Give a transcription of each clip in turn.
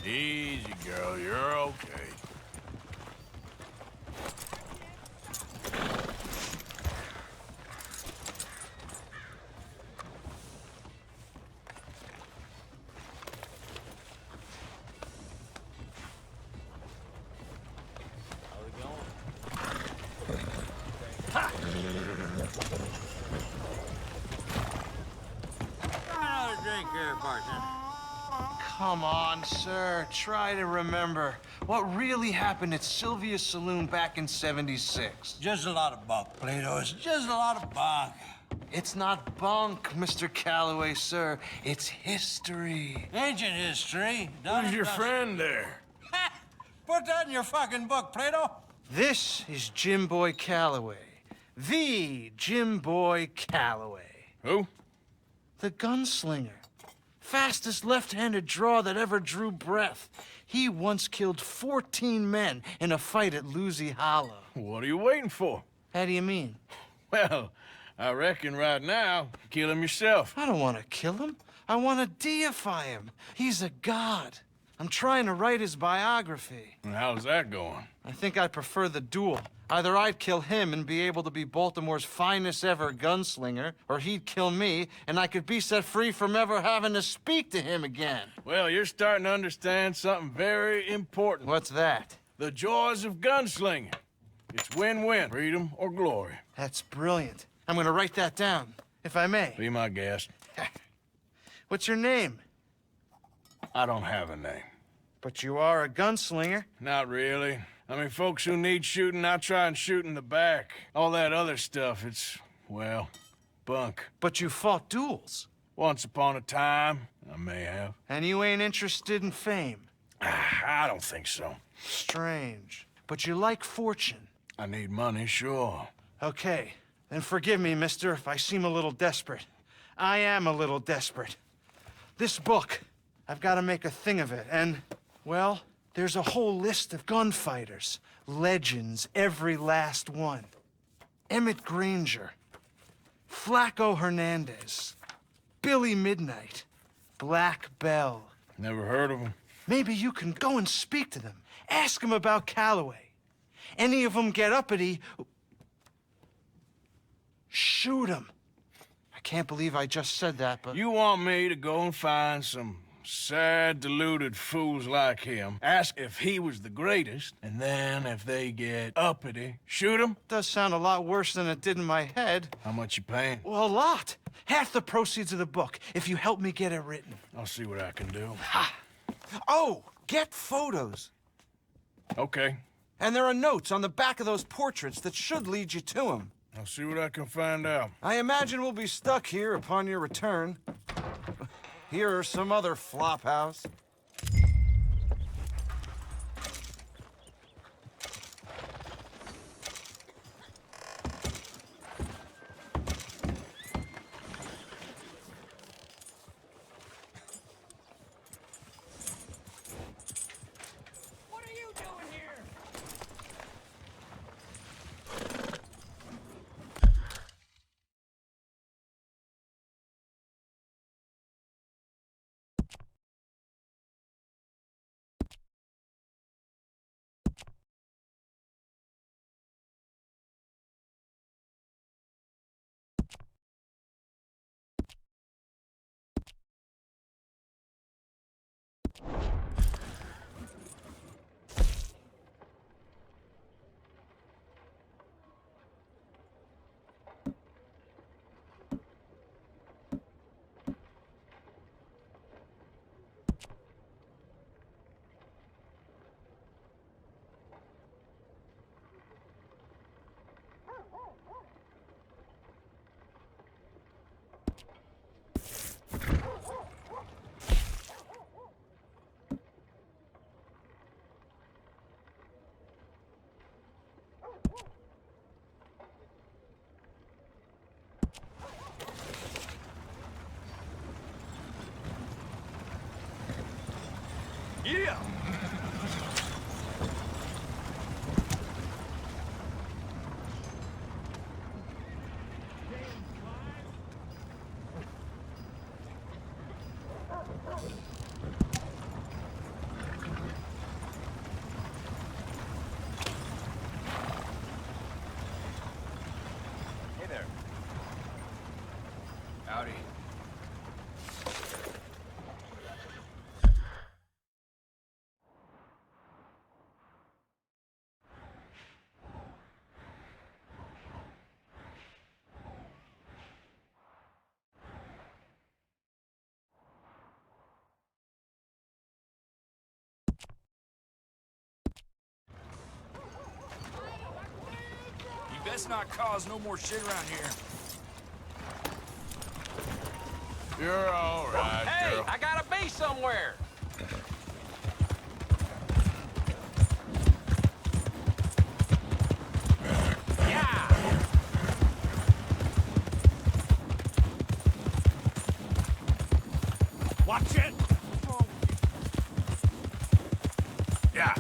Easy, girl. You're okay. Another drink here, partner. Come on, sir. Try to remember what really happened at Sylvia's Saloon back in '76. Just a lot of bunk, Plato. It's just a lot of bunk. It's not bunk, Mr. Calloway, sir. It's history. Ancient history. Who's your friend there? Put that in your fucking book, Plato. This is Jim Boy Calloway. The Jim Boy Calloway. Who? The gunslinger. Fastest left-handed draw that ever drew breath. He once killed 14 men in a fight at Lucy Hollow. What are you waiting for? How do you mean? Well, I reckon right now, kill him yourself. I don't want to kill him. I want to deify him. He's a god. I'm trying to write his biography. And how's that going? I think I prefer the duel. Either I'd kill him and be able to be Baltimore's finest ever gunslinger, or he'd kill me and I could be set free from ever having to speak to him again. Well, you're starting to understand something very important. What's that? The joys of gunslinging. It's win-win, freedom or glory. That's brilliant. I'm gonna write that down, if I may. Be my guest. What's your name? I don't have a name. But you are a gunslinger. Not really. I mean, folks who need shooting, I try and shoot in the back. All that other stuff, it's, well, bunk. But you fought duels. Once upon a time, I may have. And you ain't interested in fame. I don't think so. Strange. But you like fortune. I need money, sure. Okay, then forgive me, mister, if I seem a little desperate. I am a little desperate. This book, I've got to make a thing of it, and, well, there's a whole list of gunfighters. Legends, every last one. Emmett Granger, Flaco Hernandez, Billy Midnight, Black Belle. Never heard of him. Maybe you can go and speak to them. Ask them about Calloway. Any of them get uppity, shoot them. I can't believe I just said that, but... You want me to go and find some sad, deluded fools like him, ask if he was the greatest, and then if they get uppity, shoot him? Does sound a lot worse than it did in my head. How much you paying? Well, a lot. Half the proceeds of the book, if you help me get it written. I'll see what I can do. Ha! Oh, get photos. Okay. And there are notes on the back of those portraits that should lead you to him. I'll see what I can find out. I imagine we'll be stuck here upon your return. Here are some other flophouse. What are you doing here? Yeah! Best not cause no more shit around here. You're all right, Hey, girl. I gotta be somewhere. Yeah. Watch it! Yeah.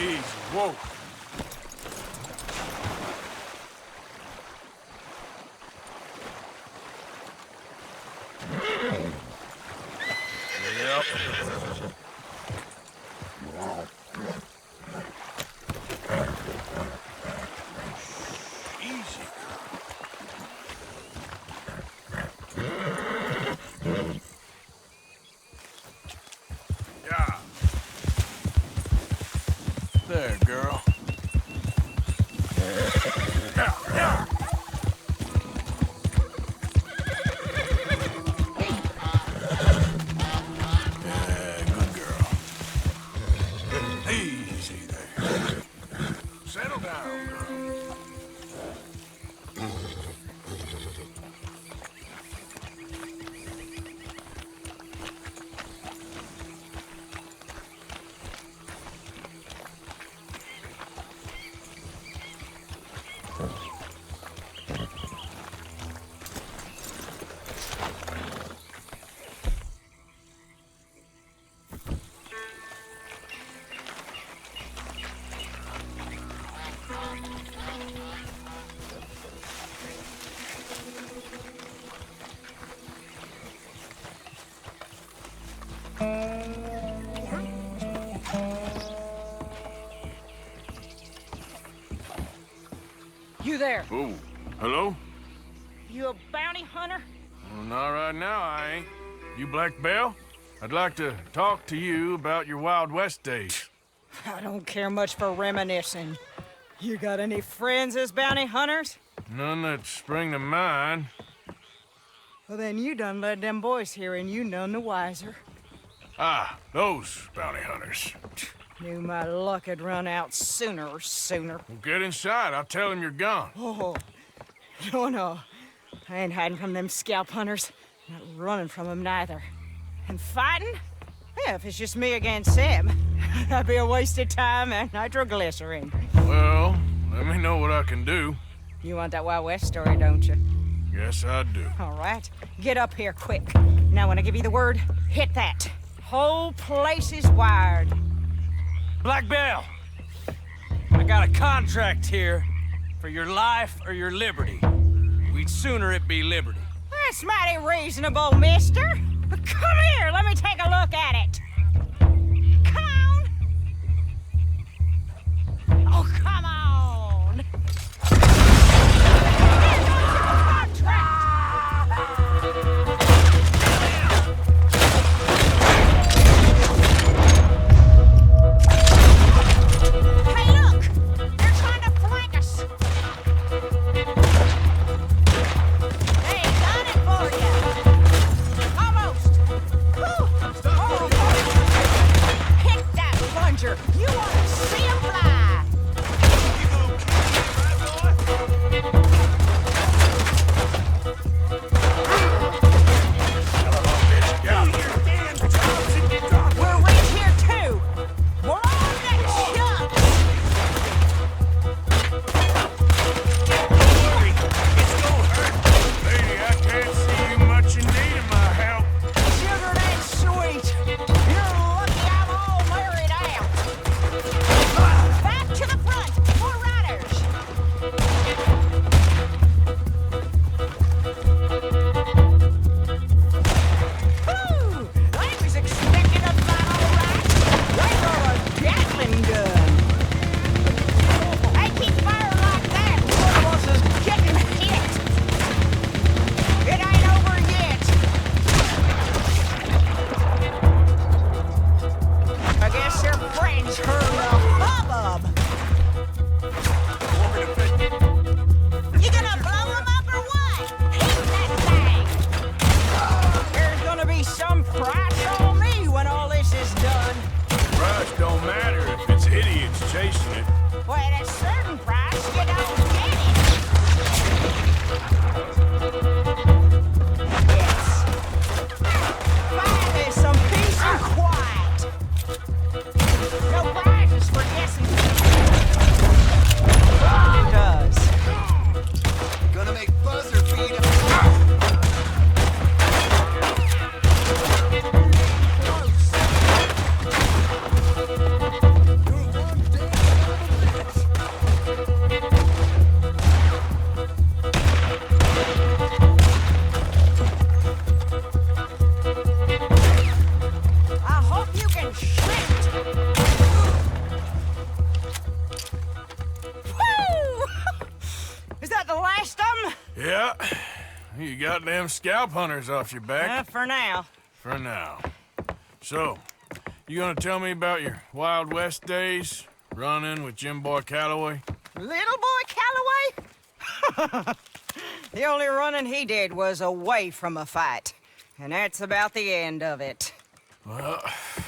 Easy. Whoa. Yep. Easy. Yeah. There, girl. Yeah. there. Oh, hello? You a bounty hunter? Well, not right now, I ain't. You Black Belle? I'd like to talk to you about your Wild West days. I don't care much for reminiscing. You got any friends as bounty hunters? None that spring to mind. Well, then you done led them boys here and you none the wiser. Ah, those bounty hunters. Knew my luck had run out sooner. Well, get inside. I'll tell them you're gone. Oh, no. I ain't hiding from them scalp hunters. Not running from them neither. And fighting? Yeah, if it's just me against him, that'd be a waste of time and nitroglycerin. Well, let me know what I can do. You want that Wild West story, don't you? Yes, I do. All right. Get up here quick. Now, when I give you the word, hit that. Whole place is wired. Black Belle, I got a contract here for your life or your liberty. We'd sooner it be liberty. That's mighty reasonable, mister. Come here, let me take a look at it. Come on. Oh, come on. Here goes your contract. Hey, look! They're trying to flank us! They done it for you! Almost! Whew. Oh, hit that plunger! You want to see him fly! We'll reach here too! We're on that jump! Lady, I can't see you much in need of my help. Sugar, that's sweet. You're lucky I'm all married out. Back to the front, more riders. Whew, I was expecting a fight, all right. They got a Gatling gun. They keep firing like that. One of us is getting hit. It ain't over yet. I guess your friends heard the hubbub. You gonna blow him up or what? Hit that thing. There's gonna be some price on me when all this is done. Price don't matter if it's idiots chasing it. Well, at a certain price, you don't get it. Yes. Finally, some peace and quiet. No prizes for guessing. It does. Gonna make buzzer beat him. I hope you can shift. Woo! Is that the last of them? Yeah. You got them scalp hunters off your back. For now. For now. So, you gonna tell me about your Wild West days? Running with Jim Boy Calloway? Little boy Calloway? The only running he did was away from a fight. And that's about the end of it. Well,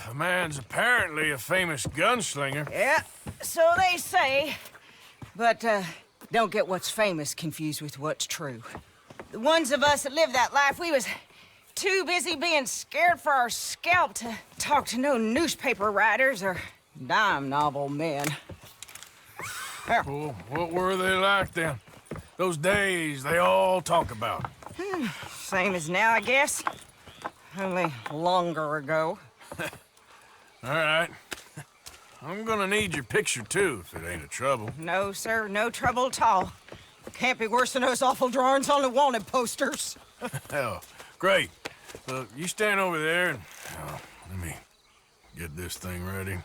the man's apparently a famous gunslinger. Yeah, so they say. But, don't get what's famous confused with what's true. The ones of us that lived that life, we was too busy being scared for our scalp to talk to no newspaper writers or dime novel men. Well, what were they like then? Those days they all talk about. Same as now, I guess. Only longer ago. All right. I'm gonna need your picture, too, if it ain't a trouble. No, sir, no trouble at all. Can't be worse than those awful drawings on the wanted posters. Hell, great. Look, you stand over there and... let me get this thing ready.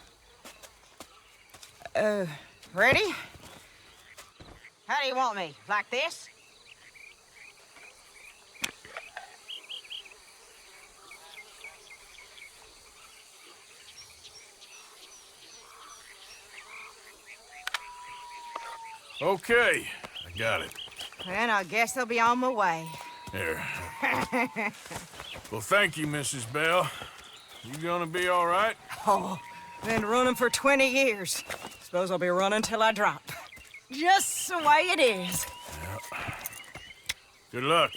Ready? How do you want me? Like this? Okay, I got it. Well, I guess they'll be on my way. There. Well, thank you, Mrs. Belle. You gonna be all right? Oh, been running for 20 years. Suppose I'll be running till I drop. Just the way it is. Good luck.